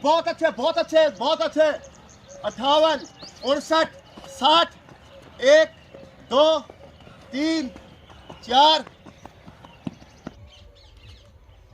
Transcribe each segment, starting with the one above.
बहुत अच्छे, बहुत अच्छे, बहुत अच्छे। 58, 59, 60, 1, 2, 3, 4।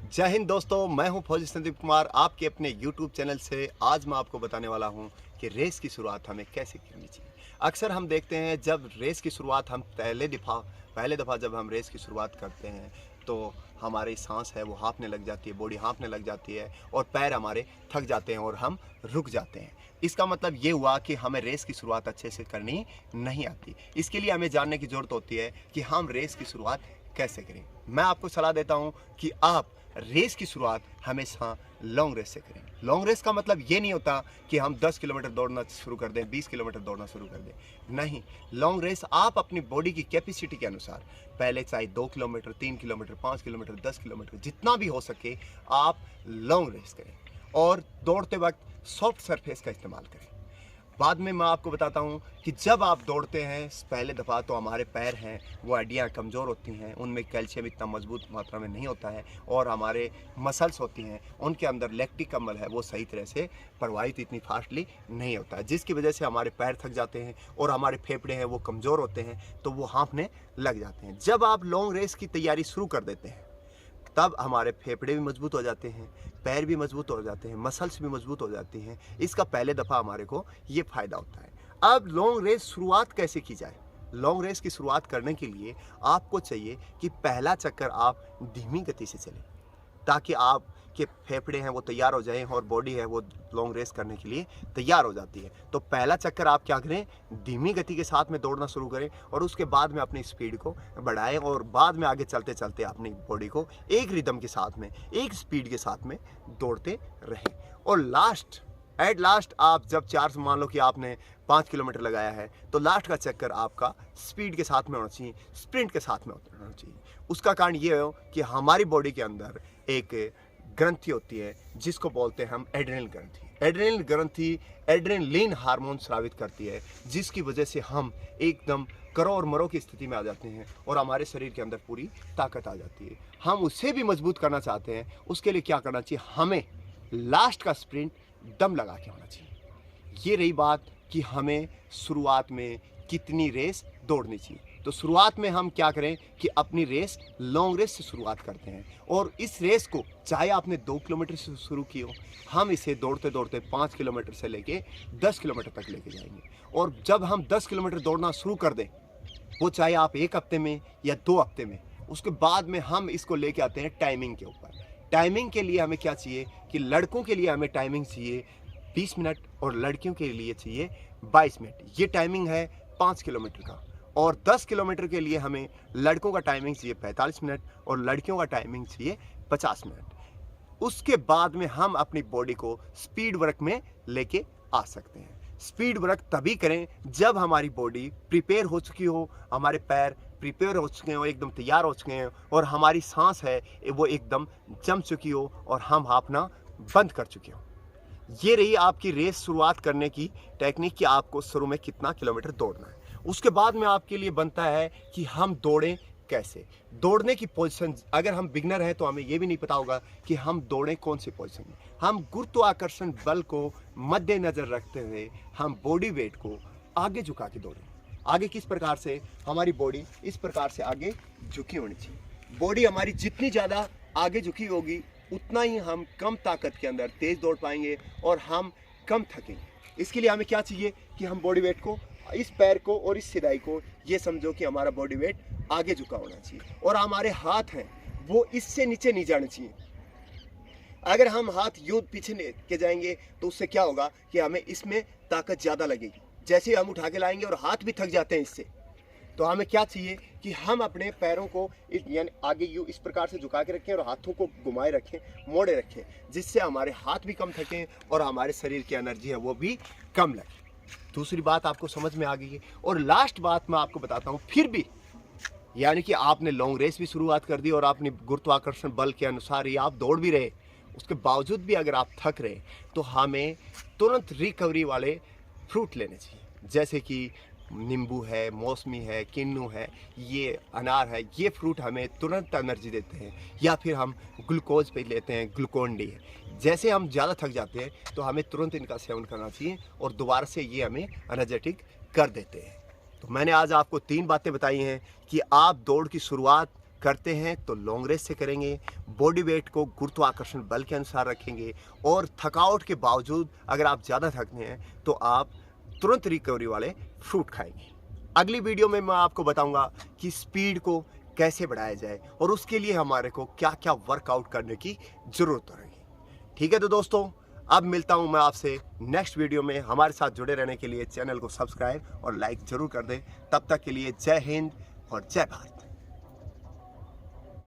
जय हिंद दोस्तों, मैं हूं फौजी संदीप कुमार आपके अपने YouTube चैनल से। आज मैं आपको बताने वाला हूं कि रेस की शुरुआत हमें कैसे करनी चाहिए। अक्सर हम देखते हैं जब रेस की शुरुआत हम पहले दफ़ा जब हम रेस की शुरुआत करते हैं तो हमारी सांस है वो हाँफने लग जाती है, बॉडी हाँफने लग जाती है और पैर हमारे थक जाते हैं और हम रुक जाते हैं। इसका मतलब ये हुआ कि हमें रेस की शुरुआत अच्छे से करनी नहीं आती। इसके लिए हमें जानने की ज़रूरत होती है कि हम रेस की शुरुआत कैसे करें। मैं आपको सलाह देता हूँ कि आप रेस की शुरुआत हमेशा लॉन्ग रेस से करें। लॉन्ग रेस का मतलब ये नहीं होता कि हम 10 किलोमीटर दौड़ना शुरू कर दें, 20 किलोमीटर दौड़ना शुरू कर दें। नहीं, लॉन्ग रेस आप अपनी बॉडी की कैपेसिटी के अनुसार पहले चाहे 2 किलोमीटर, 3 किलोमीटर, 5 किलोमीटर, 10 किलोमीटर, जितना भी हो सके आप लॉन्ग रेस करें और दौड़ते वक्त सॉफ्ट सरफेस का इस्तेमाल करें। बाद में मैं आपको बताता हूँ कि जब आप दौड़ते हैं पहले दफ़ा तो हमारे पैर हैं वो हड्डियाँ कमज़ोर होती हैं, उनमें कैल्शियम इतना मजबूत मात्रा में नहीं होता है और हमारे मसल्स होती हैं उनके अंदर लैक्टिक अम्ल है वो सही तरह से प्रवाहित इतनी फास्टली नहीं होता है, जिसकी वजह से हमारे पैर थक जाते हैं और हमारे फेफड़े हैं वो कमज़ोर होते हैं तो वो हाँफने लग जाते हैं। जब आप लॉन्ग रेस की तैयारी शुरू कर देते हैं तब हमारे फेफड़े भी मजबूत हो जाते हैं, पैर भी मजबूत हो जाते हैं, मसल्स भी मजबूत हो जाती हैं। इसका पहले दफ़ा हमारे को ये फ़ायदा होता है। अब लॉन्ग रेस शुरुआत कैसे की जाए? लॉन्ग रेस की शुरुआत करने के लिए आपको चाहिए कि पहला चक्कर आप धीमी गति से चलें ताकि आपके फेफड़े हैं वो तैयार हो जाएं और बॉडी है वो लॉन्ग रेस करने के लिए तैयार हो जाती है। तो पहला चक्कर आप क्या करें, धीमी गति के साथ में दौड़ना शुरू करें और उसके बाद में अपनी स्पीड को बढ़ाएं और बाद में आगे चलते चलते अपनी बॉडी को एक रिदम के साथ में, एक स्पीड के साथ में दौड़ते रहें। और एट लास्ट आप जब मान लो कि आपने 5 किलोमीटर लगाया है तो लास्ट का चक्कर आपका स्पीड के साथ में होना चाहिए, स्प्रिंट के साथ में होना चाहिए। उसका कारण ये हो कि हमारी बॉडी के अंदर एक ग्रंथि होती है जिसको बोलते हैं हम एड्रेनलिन ग्रंथि। एड्रेनलिन ग्रंथि एड्रेनलिन हार्मोन स्रावित करती है जिसकी वजह से हम एकदम करो और मरो की स्थिति में आ जाते हैं और हमारे शरीर के अंदर पूरी ताकत आ जाती है। हम उसे भी मजबूत करना चाहते हैं, उसके लिए क्या करना चाहिए, हमें लास्ट का स्प्रिंट दम लगा के होना चाहिए। ये रही बात कि हमें शुरुआत में कितनी रेस दौड़नी चाहिए। तो शुरुआत में हम क्या करें कि अपनी रेस लॉन्ग रेस से शुरुआत करते हैं और इस रेस को चाहे आपने 2 किलोमीटर से शुरू की हो, हम इसे दौड़ते दौड़ते 5 किलोमीटर से लेके 10 किलोमीटर तक लेके जाएंगे। और जब हम 10 किलोमीटर दौड़ना शुरू कर दें, वो चाहे आप 1 हफ्ते में या 2 हफ्ते में, उसके बाद में हम इसको लेके आते हैं टाइमिंग के ऊपर। टाइमिंग के लिए हमें क्या चाहिए कि लड़कों के लिए हमें टाइमिंग चाहिए 20 मिनट और लड़कियों के लिए चाहिए 22 मिनट। ये टाइमिंग है 5 किलोमीटर का। और 10 किलोमीटर के लिए हमें लड़कों का टाइमिंग चाहिए 45 मिनट और लड़कियों का टाइमिंग चाहिए 50 मिनट। उसके बाद में हम अपनी बॉडी को स्पीड वर्क में लेके आ सकते हैं। स्पीड वर्क तभी करें जब हमारी बॉडी प्रिपेयर हो चुकी हो, हमारे पैर प्रिपेयर हो चुके हो, एकदम तैयार हो चुके हैं और हमारी सांस है वो एकदम जम चुकी हो और हम हाँफना बंद कर चुके हो। ये रही आपकी रेस शुरुआत करने की टेक्निक कि आपको शुरू में कितना किलोमीटर दौड़ना है। उसके बाद में आपके लिए बनता है कि हम दौड़ें कैसे। दौड़ने की पोजीशन, अगर हम बिगनर हैं तो हमें ये भी नहीं पता होगा कि हम दौड़ें कौन सी पोजीशन में। हम गुरुत्वाकर्षण बल को मद्देनजर रखते हुए हम बॉडी वेट को आगे झुका के दौड़ें। आगे किस प्रकार से, हमारी बॉडी इस प्रकार से आगे झुकी होनी चाहिए। बॉडी हमारी जितनी ज़्यादा आगे झुकी होगी उतना ही हम कम ताकत के अंदर तेज दौड़ पाएंगे और हम कम थकेंगे। इसके लिए हमें क्या चाहिए कि हम बॉडी वेट को, इस पैर को और इस सिदाई को, ये समझो कि हमारा बॉडी वेट आगे झुका होना चाहिए और हमारे हाथ हैं वो इससे नीचे नहीं जाने चाहिए। अगर हम हाथ यूं पीछे के जाएंगे तो उससे क्या होगा कि हमें इसमें ताकत ज़्यादा लगेगी। जैसे हम उठा के लाएंगे और हाथ भी थक जाते हैं इससे, तो हमें क्या चाहिए कि हम अपने पैरों को यानी आगे यूं इस प्रकार से झुका के रखें और हाथों को घुमाए रखें, मोड़े रखें, जिससे हमारे हाथ भी कम थकें और हमारे शरीर की एनर्जी है वो भी कम लगे। दूसरी बात आपको समझ में आ गई है। और लास्ट बात मैं आपको बताता हूँ, फिर भी यानी कि आपने लॉन्ग रेस भी शुरुआत कर दी और आपने गुरुत्वाकर्षण बल के अनुसार ही आप दौड़ भी रहे, उसके बावजूद भी अगर आप थक रहे तो हमें तुरंत रिकवरी वाले फ्रूट लेने चाहिए, जैसे कि नींबू है, मौसमी है, किन्नू है, ये अनार है, ये फ्रूट हमें तुरंत एनर्जी देते हैं। या फिर हम ग्लूकोज पे लेते हैं, ग्लूकोन डी है। जैसे हम ज़्यादा थक जाते हैं तो हमें तुरंत इनका सेवन करना चाहिए और दोबारा से ये हमें एनर्जेटिक कर देते हैं। तो मैंने आज आपको 3 बातें बताई हैं कि आप दौड़ की शुरुआत करते हैं तो लॉन्ग रेस से करेंगे, बॉडी वेट को गुरुत्वाकर्षण बल के अनुसार रखेंगे और थकावट के बावजूद अगर आप ज़्यादा थकते हैं तो आप तुरंत रिकवरी वाले फ्रूट खाएंगे। अगली वीडियो में मैं आपको बताऊंगा कि स्पीड को कैसे बढ़ाया जाए और उसके लिए हमारे को क्या क्या वर्कआउट करने की ज़रूरत रहेगी। ठीक है तो दोस्तों, अब मिलता हूं मैं आपसे नेक्स्ट वीडियो में। हमारे साथ जुड़े रहने के लिए चैनल को सब्सक्राइब और लाइक ज़रूर कर दें। तब तक के लिए जय हिंद और जय भारत।